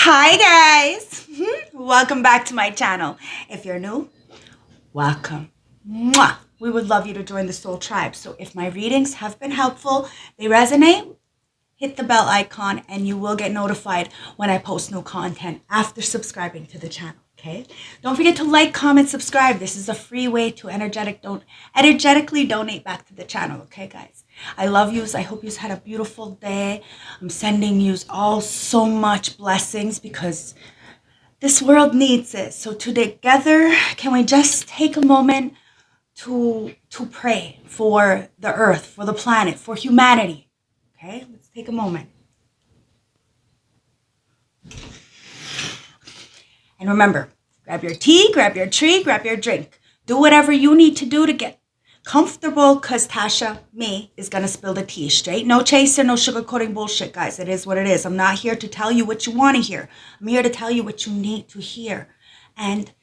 Hi guys, welcome back to my channel. If you're new, welcome. Mwah. We would love you to join the Soul Tribe. So if my readings have been helpful, they resonate, hit the bell icon and you will get notified when I post new content after subscribing to the channel. Okay, don't forget to like, comment, subscribe. This is a free way to energetically donate back to the channel. Okay guys, I love yous. I hope yous had a beautiful day. I'm sending yous all so much blessings because this world needs it. So together, can we just take a moment to pray for the earth, for the planet, for humanity? Okay, let's take a moment. And remember, grab your tea, grab your tree, grab your drink. Do whatever you need to do to get comfortable because Tasha, me, is going to spill the tea straight. No chaser, no sugarcoating bullshit, guys. It is what it is. I'm not here to tell you what you want to hear. I'm here to tell you what you need to hear. And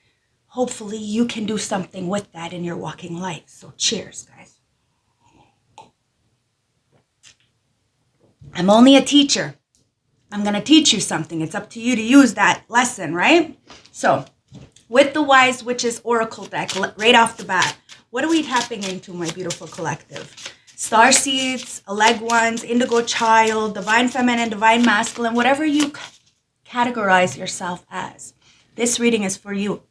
hopefully you can do something with that in your walking life. So cheers, guys. I'm only a teacher. I'm going to teach you something. It's up to you to use that lesson, right? So, with the Wise Witches Oracle deck, right off the bat, what are we tapping into, my beautiful collective? Star Seeds, Leg Ones, Indigo Child, Divine Feminine, Divine Masculine, whatever you categorize yourself as. This reading is for you.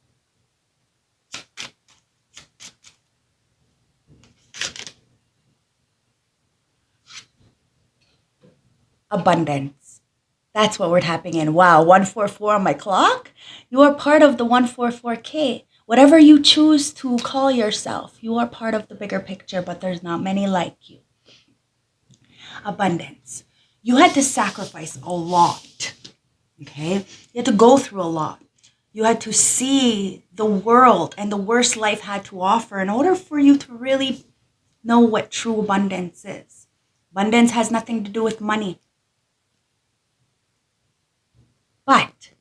Abundance. That's what we're tapping in. Wow, 144 on my clock? You are part of the 144K. Whatever you choose to call yourself, you are part of the bigger picture, but there's not many like you. Abundance. You had to sacrifice a lot, okay? You had to go through a lot. You had to see the world and the worst life had to offer in order for you to really know what true abundance is. Abundance has nothing to do with money. But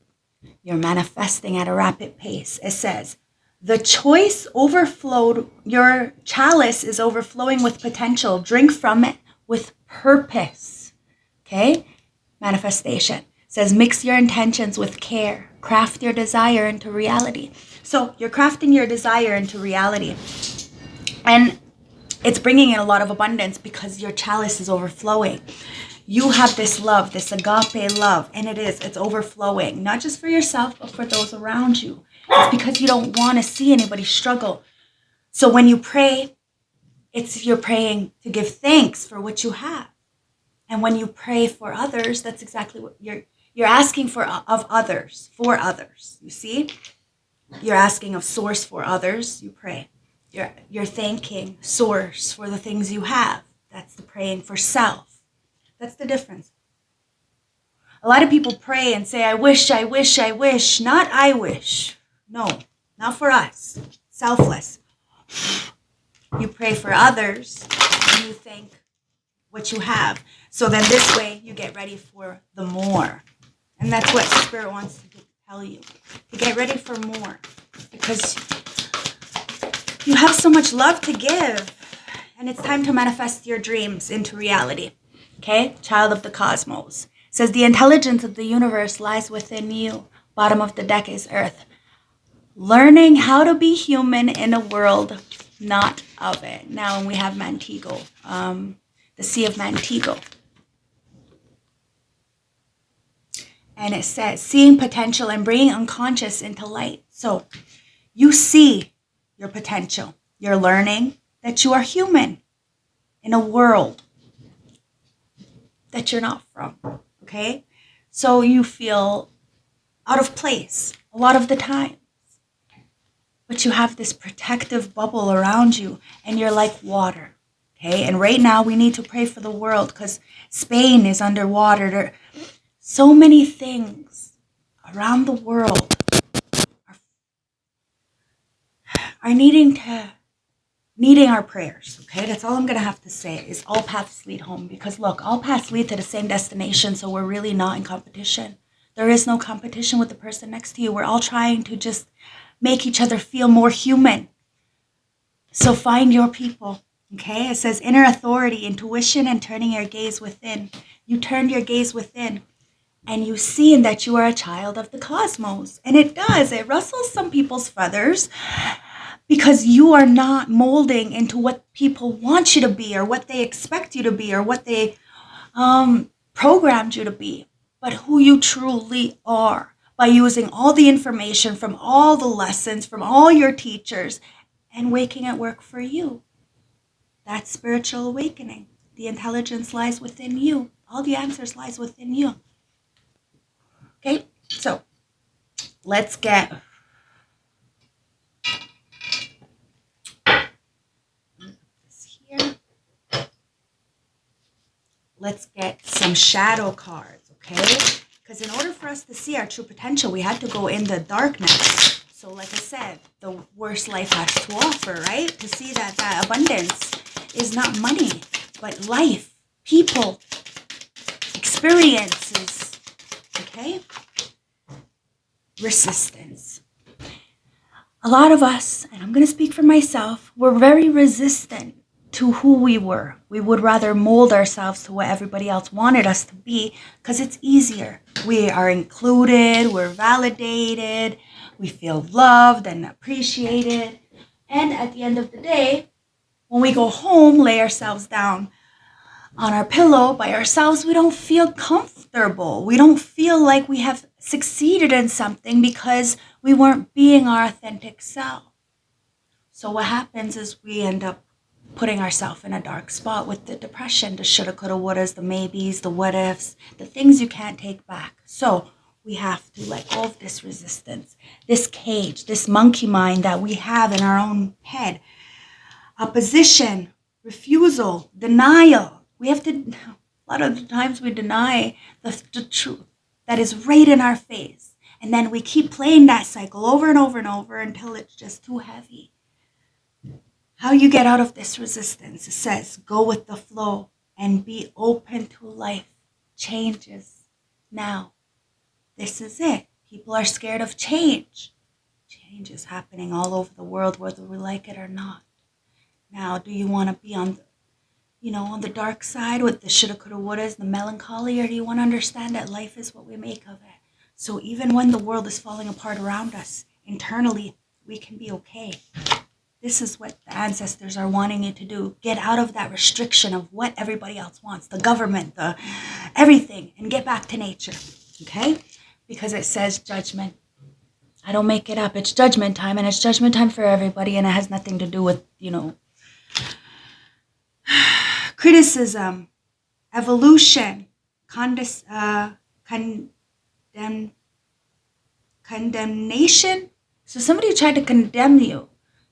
you're manifesting at a rapid pace. It says, the choice overflowed, your chalice is overflowing with potential. Drink from it with purpose. Okay? Manifestation. It says, mix your intentions with care. Craft your desire into reality. So you're crafting your desire into reality. And it's bringing in a lot of abundance because your chalice is overflowing. You have this love, this agape love, and it's overflowing, not just for yourself, but for those around you. It's because you don't want to see anybody struggle. So when you pray, you're praying to give thanks for what you have. And when you pray for others, that's exactly what you're asking for of others, for others. You see? You're asking of source for others, you pray. You're thanking source for the things you have. That's the praying for self. That's the difference. A lot of people pray and say, I wish, I wish, I wish. Not I wish. No, not for us. Selfless. You pray for others and you thank what you have. So then this way you get ready for the more. And that's what Spirit wants to tell you. To get ready for more. Because you have so much love to give. And it's time to manifest your dreams into reality. Okay, child of the cosmos. It says the intelligence of the universe lies within you. Bottom of the deck is Earth. Learning how to be human in a world not of it. Now we have Montego, the Sea of Montego. And it says seeing potential and bringing unconscious into light. So you see your potential. You're learning that you are human in a world that you're not from, okay? So you feel out of place a lot of the time. But you have this protective bubble around you and you're like water, okay? And right now we need to pray for the world because Spain is underwater. There are so many things around the world are needing our prayers, okay? That's all I'm going to have to say is all paths lead home. Because look, all paths lead to the same destination, so we're really not in competition. There is no competition with the person next to you. We're all trying to just make each other feel more human. So find your people, okay? It says inner authority, intuition, and turning your gaze within. You turned your gaze within. and you see that you are a child of the cosmos. And it does. It rustles some people's feathers because you are not molding into what people want you to be or what they expect you to be or what they programmed you to be, but who you truly are by using all the information from all the lessons from all your teachers and waking at work for you. That's spiritual awakening. The intelligence lies within you. All the answers lies within you. Okay, so let's get this here. Let's get some shadow cards, okay? Because in order for us to see our true potential, we had to go in the darkness. So like I said, the worst life has to offer, right? To see that that abundance is not money, but life, people, experiences, okay? Resistance. A lot of us, and I'm going to speak for myself, we're very resistant to who we were. We would rather mold ourselves to what everybody else wanted us to be because it's easier. We are included, we're validated, we feel loved and appreciated. And at the end of the day, when we go home, lay ourselves down on our pillow by ourselves, we don't feel comfortable. We don't feel like we have succeeded in something because we weren't being our authentic self. So what happens is we end up putting ourselves in a dark spot with the depression, the shoulda, coulda, wouldas, the maybes, the what ifs, the things you can't take back. So we have to let go of this resistance, this cage, this monkey mind that we have in our own head. Opposition, refusal, denial. We have to, a lot of the times we deny the truth that is right in our face. And then we keep playing that cycle over and over and over until it's just too heavy. How you get out of this resistance, it says, go with the flow and be open to life. Changes now. This is it. People are scared of change. Change is happening all over the world, whether we like it or not. Now, do you want to be on the dark side with the shoulda, coulda, wouldas, the melancholy, or do you want to understand that life is what we make of it? So even when the world is falling apart around us, internally, we can be okay. This is what the ancestors are wanting you to do. Get out of that restriction of what everybody else wants, the government, the everything, and get back to nature, okay? Because it says judgment. I don't make it up. It's judgment time, and it's judgment time for everybody, and it has nothing to do with, criticism, evolution, condemnation. So somebody tried to condemn you,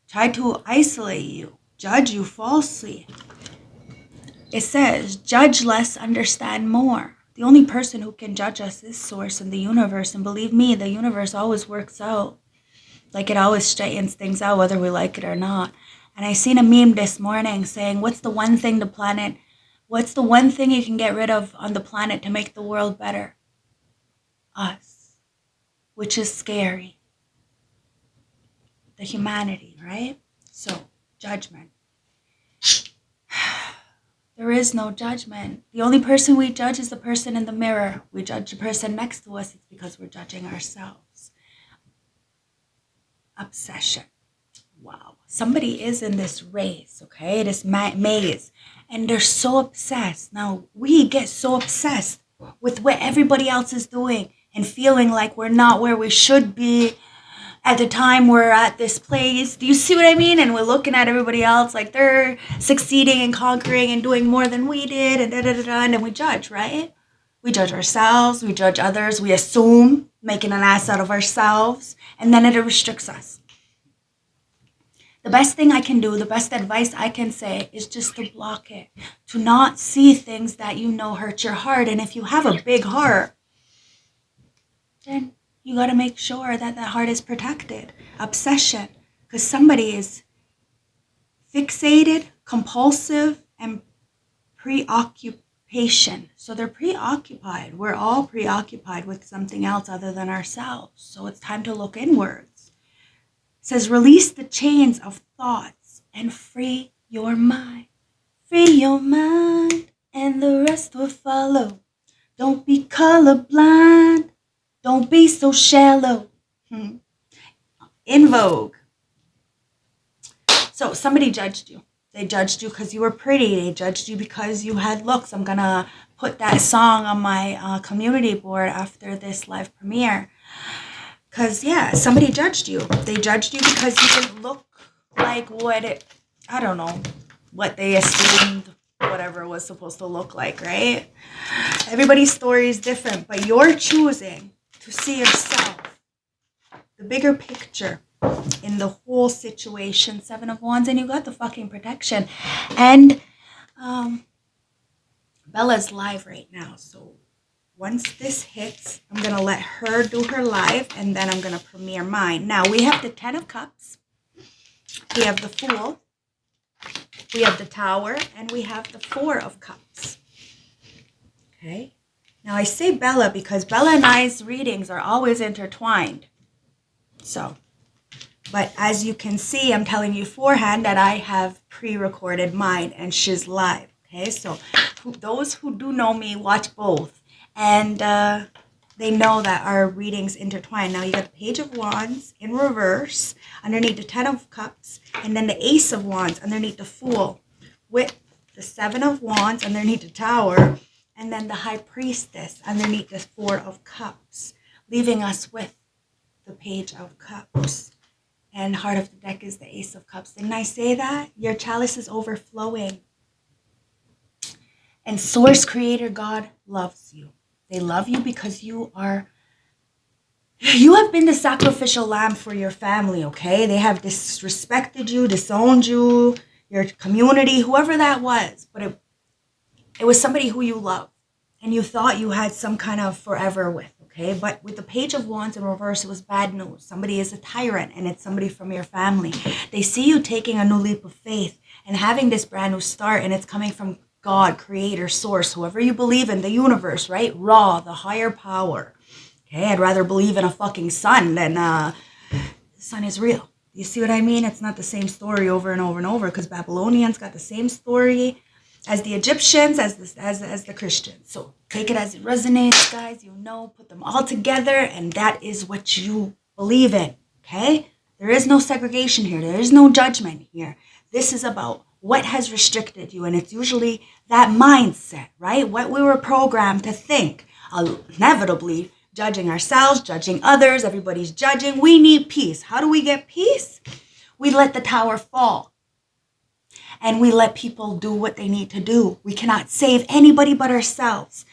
tried to isolate you, judge you falsely. It says, judge less, understand more. The only person who can judge us is Source and the universe. And believe me, the universe always works out. Like it always straightens things out, whether we like it or not. And I seen a meme this morning saying, what's the one thing you can get rid of on the planet to make the world better? Us. Which is scary. The humanity, right? So, judgment. There is no judgment. The only person we judge is the person in the mirror. We judge the person next to us. It's because we're judging ourselves. Obsession. Wow. Somebody is in this race, okay? This maze. And they're so obsessed. Now, we get so obsessed with what everybody else is doing and feeling like we're not where we should be at the time we're at this place. Do you see what I mean? And we're looking at everybody else like they're succeeding and conquering and doing more than we did and and then we judge, right? We judge ourselves, we judge others, we assume, making an ass out of ourselves, and then it restricts us. The best thing I can do, the best advice I can say is just to block it, to not see things that hurt your heart. And if you have a big heart, then you got to make sure that that heart is protected. Obsession, because somebody is fixated, compulsive, and preoccupation. So they're preoccupied. We're all preoccupied with something else other than ourselves. So it's time to look inwards. It says, release the chains of thoughts and free your mind. Free your mind and the rest will follow. Don't be colorblind. Don't be so shallow. In vogue. So somebody judged you. They judged you because you were pretty. They judged you because you had looks. I'm going to put that song on my community board after this live premiere. Because, yeah, somebody judged you. They judged you because you didn't look like I don't know, what they assumed whatever was supposed to look like, right? Everybody's story is different, but you're choosing to see yourself, the bigger picture in the whole situation. 7 of Wands, and you got the fucking protection. And Bella's live right now, so once this hits, I'm going to let her do her live, and then I'm going to premiere mine. Now, we have the 10 of Cups, we have the Fool, we have the Tower, and we have the 4 of Cups. Okay? Now, I say Bella because Bella and I's readings are always intertwined. So, but as you can see, I'm telling you beforehand that I have pre-recorded mine, and she's live. Okay? So, those who do know me watch both. And they know that our readings intertwine. Now you got the Page of Wands in reverse, underneath the 10 of Cups, and then the Ace of Wands underneath the Fool, with the 7 of Wands underneath the Tower, and then the High Priestess underneath the 4 of Cups, leaving us with the Page of Cups. And heart of the deck is the Ace of Cups. Didn't I say that? Your chalice is overflowing. And Source Creator God loves you. They love you because you have been the sacrificial lamb for your family, okay? They have disrespected you, disowned you, your community, whoever that was. But it was somebody who you love, and you thought you had some kind of forever with, okay? But with the Page of Wands in reverse, it was bad news. Somebody is a tyrant, and it's somebody from your family. They see you taking a new leap of faith and having this brand new start, and it's coming from God, Creator, Source, whoever you believe in, the universe, right? Ra, the higher power. Okay, I'd rather believe in a fucking sun than the sun is real. You see what I mean? It's not the same story over and over and over, because Babylonians got the same story as the Egyptians, as the Christians. So take it as it resonates, guys. You know, put them all together, and that is what you believe in. Okay? There is no segregation here. There is no judgment here. This is about what has restricted you, and it's usually that mindset, right? What we were programmed to think, inevitably judging ourselves, judging others, everybody's judging. We need peace. How do we get peace? We let the tower fall, and we let people do what they need to do. We cannot save anybody but ourselves.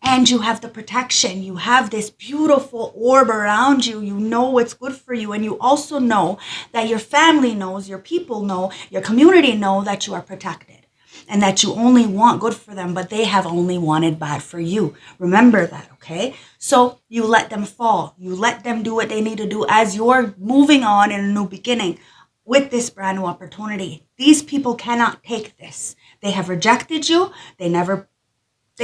And you have the protection. You have this beautiful orb around you. You know what's good for you. And you also know that your family knows, your people know, your community know that you are protected. And that you only want good for them, but they have only wanted bad for you. Remember that, okay? So you let them fall. You let them do what they need to do as you're moving on in a new beginning with this brand new opportunity. These people cannot take this. They have rejected you. They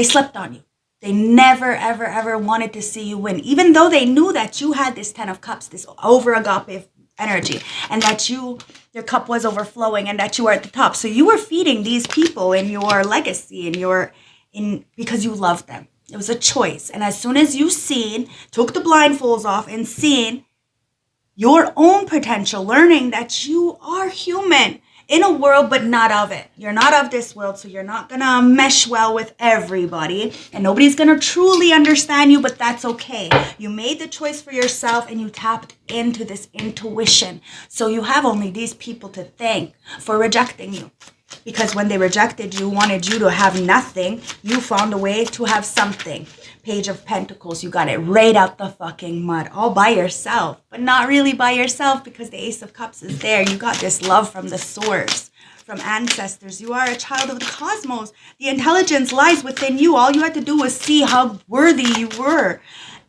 slept on you. They never, ever, ever wanted to see you win, even though they knew that you had this 10 of Cups, this over agape energy, and that your cup was overflowing, and that you were at the top. So you were feeding these people in your legacy, because you loved them. It was a choice. And as soon as you took the blindfolds off and seen your own potential, learning that you are human in a world, but not of it. You're not of this world, so you're not going to mesh well with everybody, and nobody's going to truly understand you, but that's okay. You made the choice for yourself, and you tapped into this intuition. So you have only these people to thank for rejecting you. Because when they rejected you, wanted you to have nothing, you found a way to have something. Page of Pentacles, you got it right out the fucking mud, all by yourself, but not really by yourself, because the Ace of Cups is there. You got this love from the source, from ancestors. You are a child of the cosmos. The intelligence lies within you. All you had to do was see how worthy you were.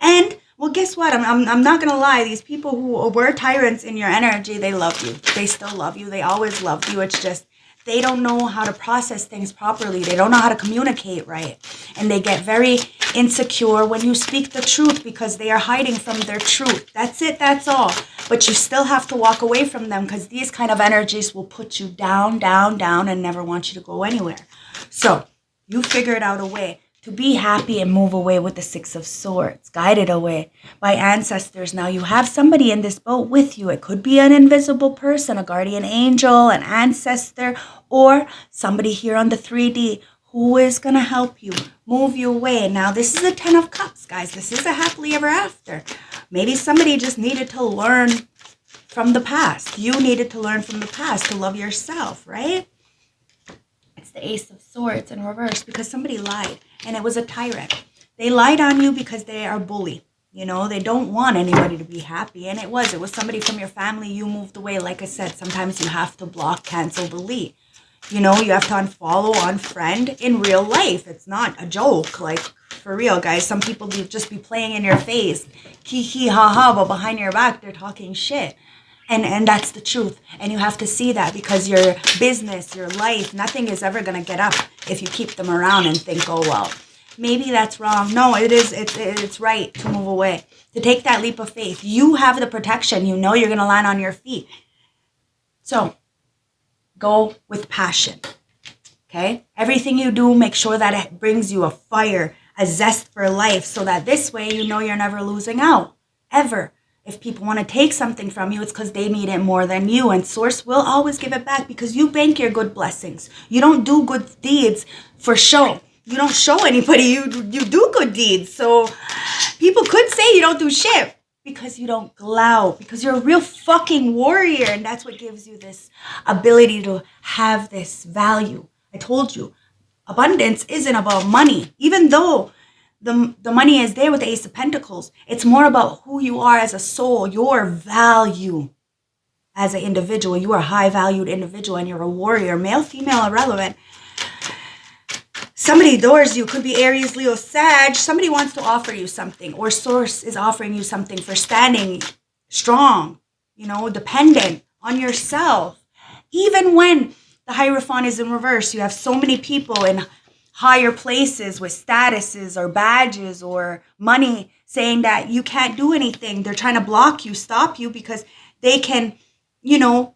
And well, guess what? I'm not gonna lie. These people who were tyrants in your energy, they love you. They still love you. They always loved you. It's just they don't know how to process things properly. They don't know how to communicate right. And they get very insecure when you speak the truth, because they are hiding from their truth. That's it. That's all. But you still have to walk away from them, because these kind of energies will put you down, down, down, and never want you to go anywhere. So you figured out a way to be happy and move away with the Six of Swords, guided away by ancestors. Now you have somebody in this boat with you. It could be an invisible person, a guardian angel, an ancestor, or somebody here on the 3D who is going to help you move you away. Now this is a 10 of Cups, guys. This is a happily ever after. Maybe somebody just needed to learn from the past. You needed to learn from the past to love yourself, right? It's the Ace of Swords in reverse because somebody lied, and it was a tyrant. They lied on you because they are a bully. You know, they don't want anybody to be happy, and it was somebody from your family. You moved away. Like I said, sometimes you have to block, cancel, delete. You know, you have to unfollow, unfriend in real life. It's not a joke, like for real, guys. Some people just be playing in your face, hee ha ha, but behind your back they're talking shit. And that's the truth. And you have to see that because your business, your life, nothing is ever going to get up if you keep them around and think, oh, well, maybe that's wrong. No, it's right to move away, to take that leap of faith. You have the protection. You know you're going to land on your feet. So go with passion, okay? Everything you do, make sure that it brings you a fire, a zest for life, so that this way you know you're never losing out, ever. If people want to take something from you, it's because they need it more than you. And Source will always give it back because you bank your good blessings. You don't do good deeds for show. You don't show anybody you do good deeds. So people could say you don't do shit because you don't glow. Because you're a real fucking warrior. And that's what gives you this ability to have this value. I told you, abundance isn't about money. Even though the money is there with the Ace of Pentacles. It's more about who you are as a soul, your value as an individual. You are a high-valued individual and you're a warrior, male, female, irrelevant. Somebody adores you. Could be Aries, Leo, Sag. Somebody wants to offer you something, or Source is offering you something for standing strong, you know, dependent on yourself. Even when the Hierophant is in reverse, you have so many people in higher places with statuses or badges or money saying that you can't do anything. They're trying to block you, stop you because they can, you know,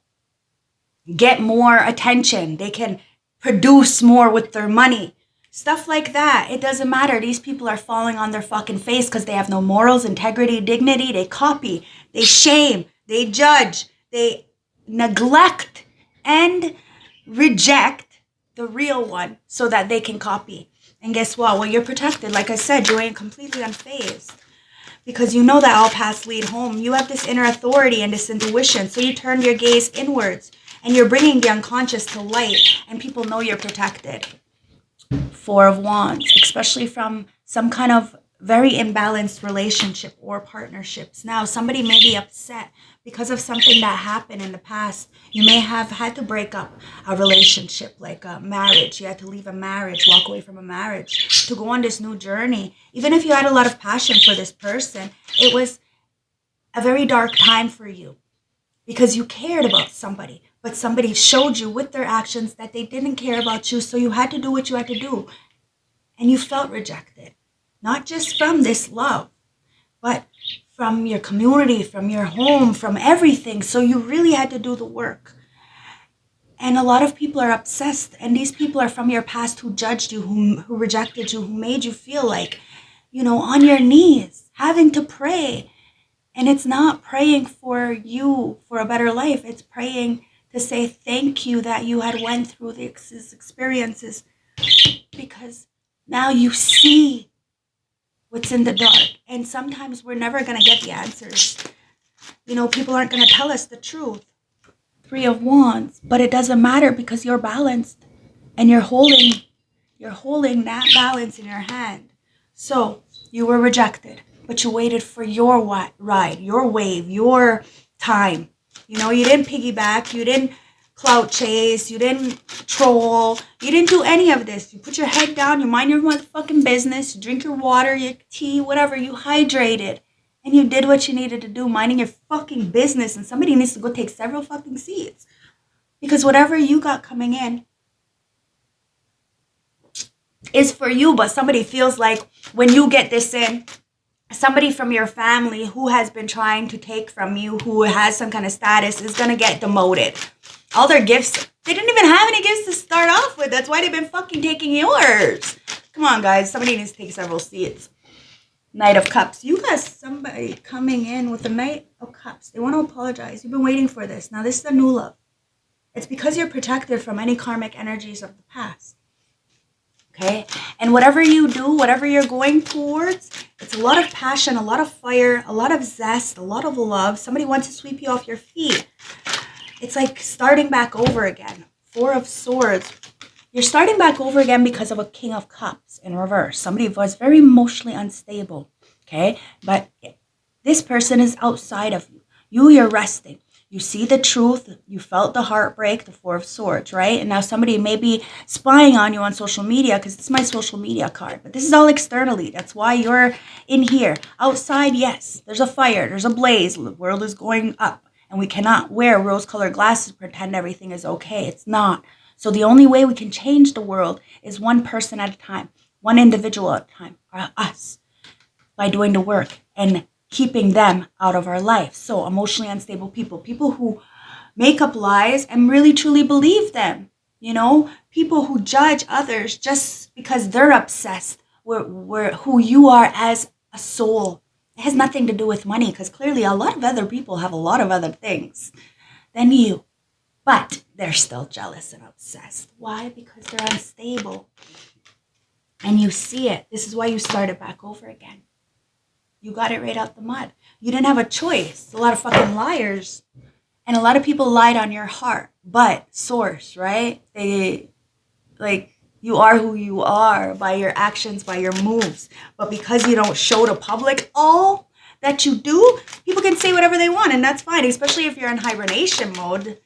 get more attention. They can produce more with their money. Stuff like that. It doesn't matter. These people are falling on their fucking face because they have no morals, integrity, dignity. They copy, they shame, they judge, they neglect and reject the real one so that they can copy. And guess what? Well, you're protected. Like I said, you ain't completely unfazed because you know that all paths lead home. You have this inner authority and this intuition. So you turn your gaze inwards and you're bringing the unconscious to light, and people know you're protected. Four of Wands, especially from some kind of very imbalanced relationship or partnerships. Now, somebody may be upset because of something that happened in the past. You may have had to break up a relationship, like a marriage. You had to leave a marriage, walk away from a marriage to go on this new journey. Even if you had a lot of passion for this person, it was a very dark time for you because you cared about somebody, but somebody showed you with their actions that they didn't care about you, so you had to do what you had to do. And you felt rejected. Not just from this love, but from your community, from your home, from everything. So you really had to do the work. And a lot of people are obsessed. And these people are from your past who judged you, who rejected you, who made you feel like, you know, on your knees, having to pray. And it's not praying for you for a better life. It's praying to say thank you that you had went through these experiences. Because now you see what's in the dark. And sometimes we're never going to get the answers. You know, people aren't going to tell us the truth. Three of Wands. But it doesn't matter because you're balanced. And you're holding that balance in your hand. So you were rejected. But you waited for your ride, your wave, your time. You know, you didn't piggyback. You didn't clout chase. You didn't troll. You didn't do any of this. You put your head down. You mind your motherfucking business. You drink your water, your tea, whatever. You hydrated. And you did what you needed to do, minding your fucking business. And somebody needs to go take several fucking seats. Because whatever you got coming in is for you. But somebody feels like when you get this in, somebody from your family who has been trying to take from you, who has some kind of status, is going to get demoted. All their gifts, they didn't even have any gifts to start off with. That's why they've been fucking taking yours. Come on, guys. Somebody needs to take several seats. Knight of Cups. You got somebody coming in with the Knight of Cups. They want to apologize. You've been waiting for this. Now, this is a new love. It's because you're protected from any karmic energies of the past. Okay? And whatever you do, whatever you're going towards, it's a lot of passion, a lot of fire, a lot of zest, a lot of love. Somebody wants to sweep you off your feet. It's like starting back over again. Four of Swords. You're starting back over again because of a King of Cups in reverse. Somebody was very emotionally unstable, okay? But this person is outside of you. You're resting. You see the truth. You felt the heartbreak, the Four of Swords, right? And now somebody may be spying on you on social media because it's my social media card. But this is all externally. That's why you're in here. Outside, yes, there's a fire. There's a blaze. The world is going up. And we cannot wear rose-colored glasses to pretend everything is okay. It's not. So the only way we can change the world is one person at a time, one individual at a time, or us, by doing the work and keeping them out of our life. So emotionally unstable people, people who make up lies and really truly believe them, you know, people who judge others just because they're obsessed with who you are as a soul. It has nothing to do with money because clearly a lot of other people have a lot of other things than you. But they're still jealous and obsessed. Why? Because they're unstable. And you see it. This is why you started back over again. You got it right out the mud. You didn't have a choice. A lot of fucking liars. And a lot of people lied on your heart. But source, right? They, like, you are who you are by your actions, by your moves. But because you don't show the public all that you do, people can say whatever they want, and that's fine, especially if you're in hibernation mode.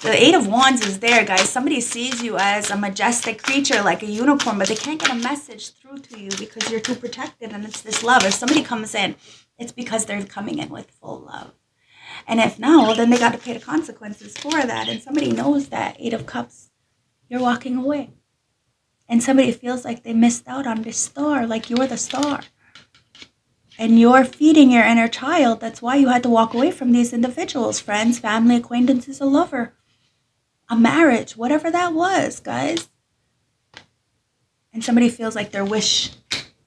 The Eight of Wands is there, guys. Somebody sees you as a majestic creature like a unicorn, but they can't get a message through to you because you're too protected, and it's this love. If somebody comes in, it's because they're coming in with full love. And if no, then they got to pay the consequences for that, and somebody knows that. Eight of Cups, you're walking away. And somebody feels like they missed out on this star, like you're the star. And you're feeding your inner child. That's why you had to walk away from these individuals. Friends, family, acquaintances, a lover. A marriage, whatever that was, guys. And somebody feels like their wish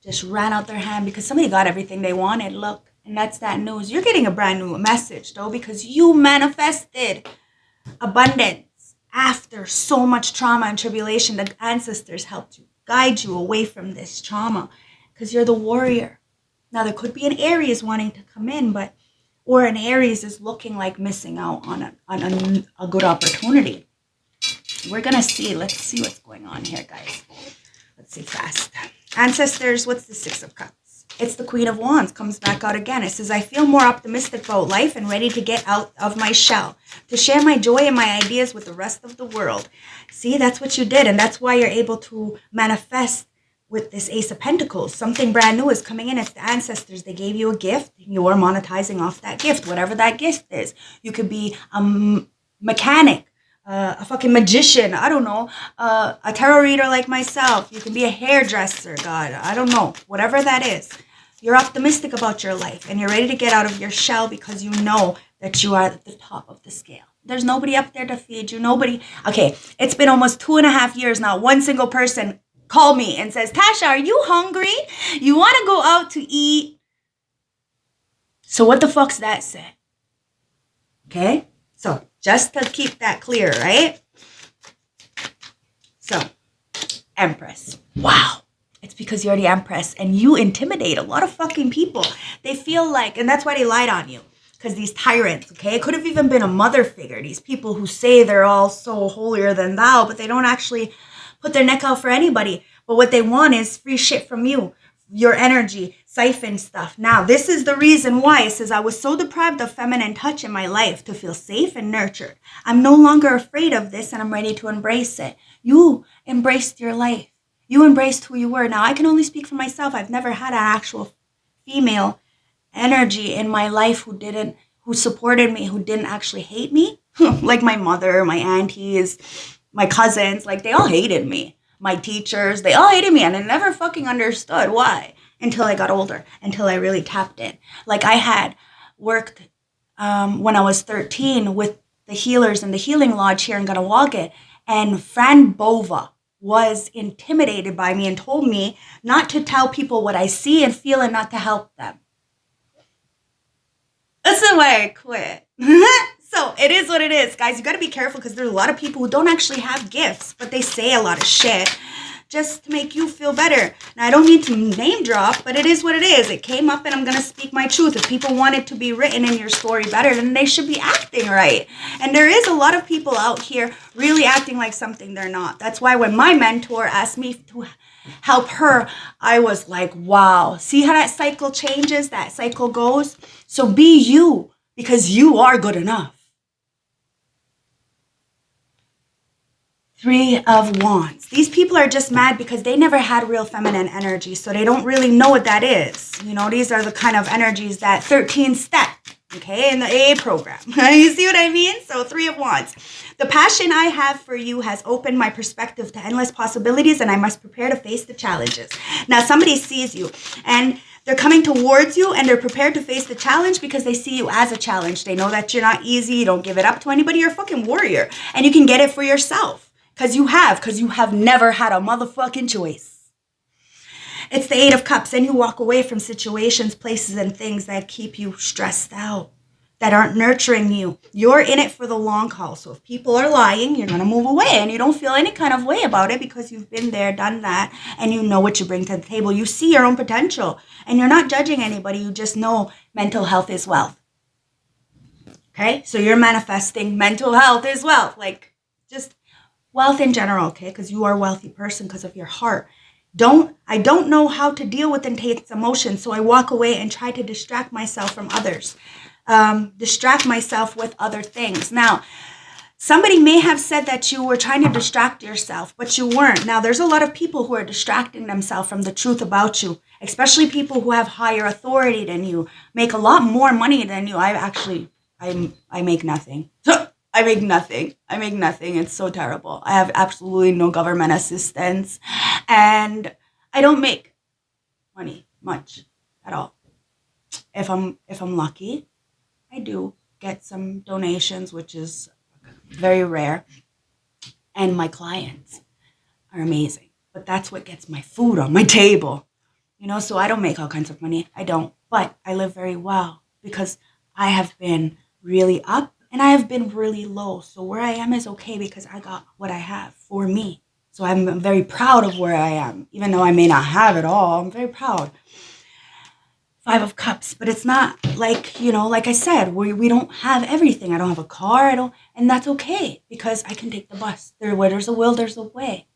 just ran out their hand because somebody got everything they wanted. Look, and that's that news. You're getting a brand new message, though, because you manifested abundance after so much trauma and tribulation. The ancestors helped you, guide you away from this trauma because you're the warrior. Now, there could be an Aries wanting to come in, or an Aries is looking like missing out on a good opportunity. We're going to see. Let's see what's going on here, guys. Let's see fast. Ancestors, what's the Six of Cups? It's the Queen of Wands. Comes back out again. It says, I feel more optimistic about life and ready to get out of my shell, to share my joy and my ideas with the rest of the world. See, that's what you did, and that's why you're able to manifest with this Ace of Pentacles. Something brand new is coming in. It's the ancestors. They gave you a gift. You're monetizing off that gift, whatever that gift is. You could be a mechanic, a fucking magician. I don't know. A tarot reader like myself. You can be a hairdresser. God, I don't know. Whatever that is. You're optimistic about your life and you're ready to get out of your shell because you know that you are at the top of the scale. There's nobody up there to feed you. Nobody. Okay, it's been almost 2.5 years now. One single person call me and says, Tasha, are you hungry? You want to go out to eat? So what the fuck's that say? Okay? So just to keep that clear, right? So, Empress. Wow. It's because you're the Empress and you intimidate a lot of fucking people. They feel like, and that's why they lied on you. Because these tyrants, okay? It could have even been a mother figure. These people who say they're all so holier than thou, but they don't actually put their neck out for anybody. But what they want is free shit from you, your energy, siphon stuff. Now, this is the reason why. It says, I was so deprived of feminine touch in my life to feel safe and nurtured. I'm no longer afraid of this and I'm ready to embrace it. You embraced your life. You embraced who you were. Now, I can only speak for myself. I've never had an actual female energy in my life who supported me, who didn't actually hate me. Like my mother, my aunties, my cousins, like they all hated me. My teachers, they all hated me and I never fucking understood why until I got older, until I really tapped in. Like I had worked when I was 13 with the healers in the healing lodge here in Ganawagit, and Fran Bova, was intimidated by me and told me not to tell people what I see and feel and not to help them. That's why I quit. So it is what it is, guys. You got to be careful because there's a lot of people who don't actually have gifts, but they say a lot of shit just to make you feel better. Now, I don't mean to name drop, but it is what it is. It came up and I'm going to speak my truth. If people want it to be written in your story better, then they should be acting right. And there is a lot of people out here really acting like something they're not. That's why when my mentor asked me to help her, I was like, wow. See how that cycle changes, that cycle goes? So be you, because you are good enough. 3 of Wands. These people are just mad because they never had real feminine energy, so they don't really know what that is. You know, these are the kind of energies that 13 step, okay, in the AA program. You see what I mean? So 3 of Wands. The passion I have for you has opened my perspective to endless possibilities, and I must prepare to face the challenges. Now, somebody sees you, and they're coming towards you, and they're prepared to face the challenge because they see you as a challenge. They know that you're not easy. You don't give it up to anybody. You're a fucking warrior, and you can get it for yourself. Because you have never had a motherfucking choice. It's the 8 of Cups, and you walk away from situations, places, and things that keep you stressed out, that aren't nurturing you. You're in it for the long haul. So if people are lying, you're going to move away, and you don't feel any kind of way about it because you've been there, done that, and you know what you bring to the table. You see your own potential, and you're not judging anybody. You just know mental health is wealth. Okay? So you're manifesting mental health is wealth. Like, just wealth in general, okay? Because you are a wealthy person because of your heart. I don't know how to deal with intense emotions, so I walk away and try to distract myself from others. Distract myself with other things. Now, somebody may have said that you were trying to distract yourself, but you weren't. Now, there's a lot of people who are distracting themselves from the truth about you, especially people who have higher authority than you, make a lot more money than you. I make nothing. I make nothing. It's so terrible. I have absolutely no government assistance, and I don't make money much at all. If I'm lucky, I do get some donations, which is very rare, and my clients are amazing. But that's what gets my food on my table. You know, so I don't make all kinds of money. I don't, but I live very well because I have been really up. And I have been really low. So where I am is okay because I got what I have for me. So I'm very proud of where I am. Even though I may not have it all, I'm very proud. 5 of Cups. But it's not like, you know, like I said, we don't have everything. I don't have a car. And that's okay because I can take the bus. Where there's a will, there's a way.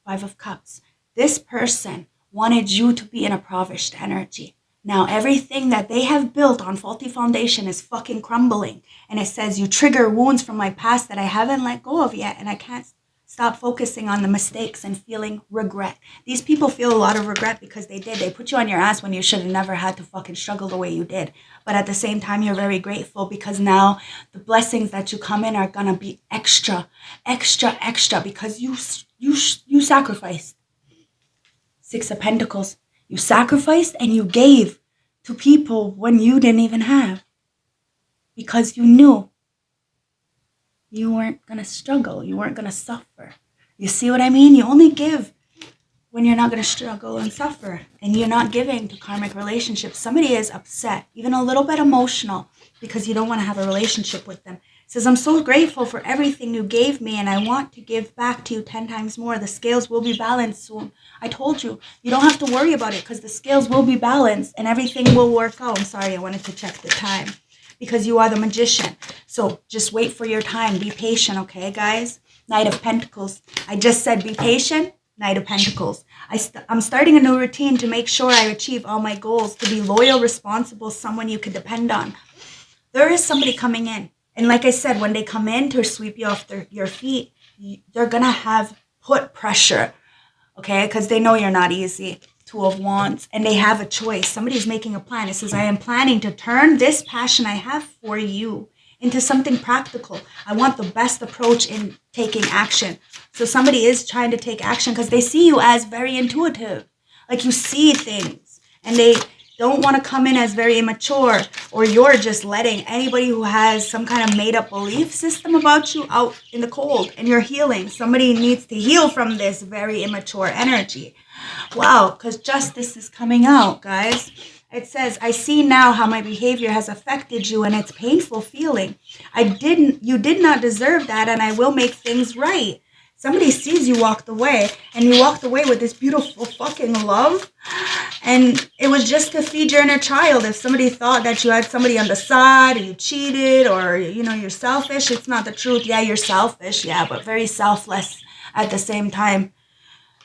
5 of Cups. This person wanted you to be in a impoverished energy. Now, everything that they have built on faulty foundation is fucking crumbling. And it says you trigger wounds from my past that I haven't let go of yet. And I can't stop focusing on the mistakes and feeling regret. These people feel a lot of regret because they put you on your ass when you should have never had to fucking struggle the way you did. But at the same time, you're very grateful because now the blessings that you come in are going to be extra because you sacrificed. 6 of Pentacles. You sacrificed and you gave to people when you didn't even have. Because you knew you weren't going to struggle. You weren't going to suffer. You see what I mean? You only give when you're not going to struggle and suffer. And you're not giving to karmic relationships. Somebody is upset, even a little bit emotional, because you don't want to have a relationship with them. Says, I'm so grateful for everything you gave me, and I want to give back to you 10 times more. The scales will be balanced soon. I told you, you don't have to worry about it because the scales will be balanced and everything will work out. I'm sorry, I wanted to check the time because you are the magician. So just wait for your time. Be patient, okay, guys? Knight of Pentacles. I just said be patient. Knight of Pentacles. I'm starting a new routine to make sure I achieve all my goals, to be loyal, responsible, someone you can depend on. There is somebody coming in. And like I said, when they come in to sweep you off your feet, they're going to have put pressure, okay? Because they know you're not easy. 2 of Wands. And they have a choice. Somebody's making a plan. It says, I am planning to turn this passion I have for you into something practical. I want the best approach in taking action. So somebody is trying to take action because they see you as very intuitive. Like you see things. And don't want to come in as very immature, or you're just letting anybody who has some kind of made up belief system about you out in the cold, and you're healing. Somebody needs to heal from this very immature energy. Wow, because justice is coming out, guys. It says, I see now how my behavior has affected you, and it's painful feeling. You did not deserve that, and I will make things right. Somebody sees you walked away, and you walked away with this beautiful fucking love, and it was just to feed your inner child. If somebody thought that you had somebody on the side, or you cheated, or, you know, you're selfish, it's not the truth. Yeah, you're selfish, yeah, but very selfless at the same time.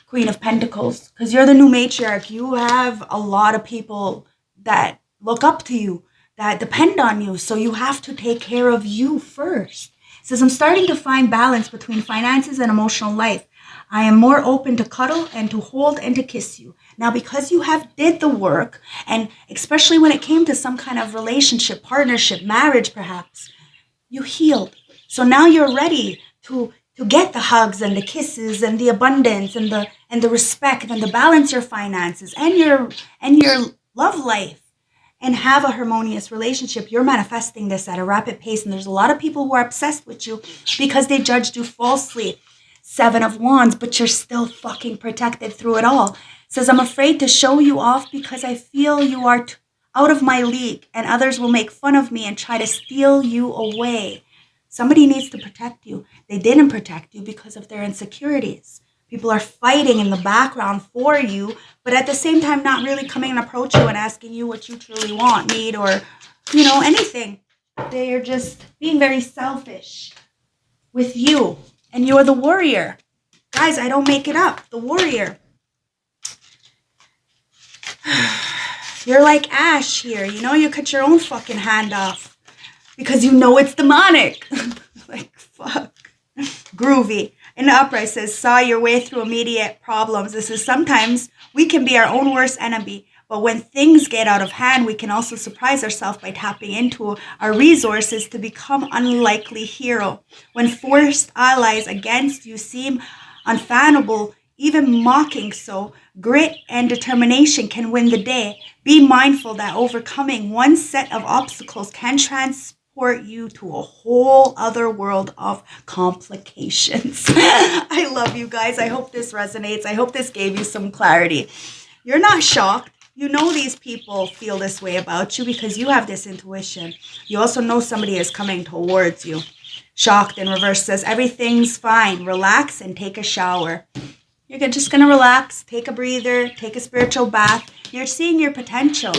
Queen of Pentacles, because you're the new matriarch. You have a lot of people that look up to you, that depend on you. So you have to take care of you first. It says, I'm starting to find balance between finances and emotional life. I am more open to cuddle and to hold and to kiss you. Now, because you have did the work, and especially when it came to some kind of relationship, partnership, marriage perhaps, you healed. So now you're ready to get the hugs and the kisses and the abundance and the respect and to balance your finances and your love life and have a harmonious relationship. You're manifesting this at a rapid pace, and there's a lot of people who are obsessed with you because they judged you falsely. 7 of Wands, but you're still fucking protected through it all. It says, I'm afraid to show you off because I feel you are out of my league, and others will make fun of me and try to steal you away. Somebody needs to protect you. They didn't protect you because of their insecurities. People are fighting in the background for you, but at the same time not really coming and approach you and asking you what you truly want, need, or, you know, anything. They are just being very selfish with you. And you're the warrior. Guys, I don't make it up. The warrior. You're like Ash here. You know, you cut your own fucking hand off because you know it's demonic. Like, fuck. Groovy. In the upright says, saw your way through immediate problems. This is sometimes we can be our own worst enemy. But when things get out of hand, we can also surprise ourselves by tapping into our resources to become unlikely hero. When forced allies against you seem unfathomable, even mocking so, grit and determination can win the day. Be mindful that overcoming one set of obstacles can transport you to a whole other world of complications. I love you guys. I hope this resonates. I hope this gave you some clarity. You're not shocked. You know these people feel this way about you because you have this intuition. You also know somebody is coming towards you. Shocked in reverse says, everything's fine. Relax and take a shower. You're just going to relax, take a breather, take a spiritual bath. You're seeing your potential.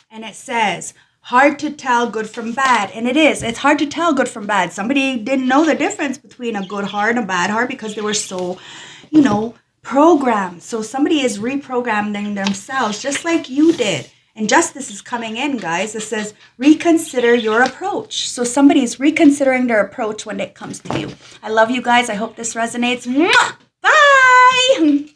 And it says, hard to tell good from bad. And it is. It's hard to tell good from bad. Somebody didn't know the difference between a good heart and a bad heart because they were so, you know, programmed. So somebody is reprogramming themselves just like you did. And justice is coming in, guys. It says, reconsider your approach. So somebody's reconsidering their approach when it comes to you. I love you guys. I hope this resonates. Mwah! Bye!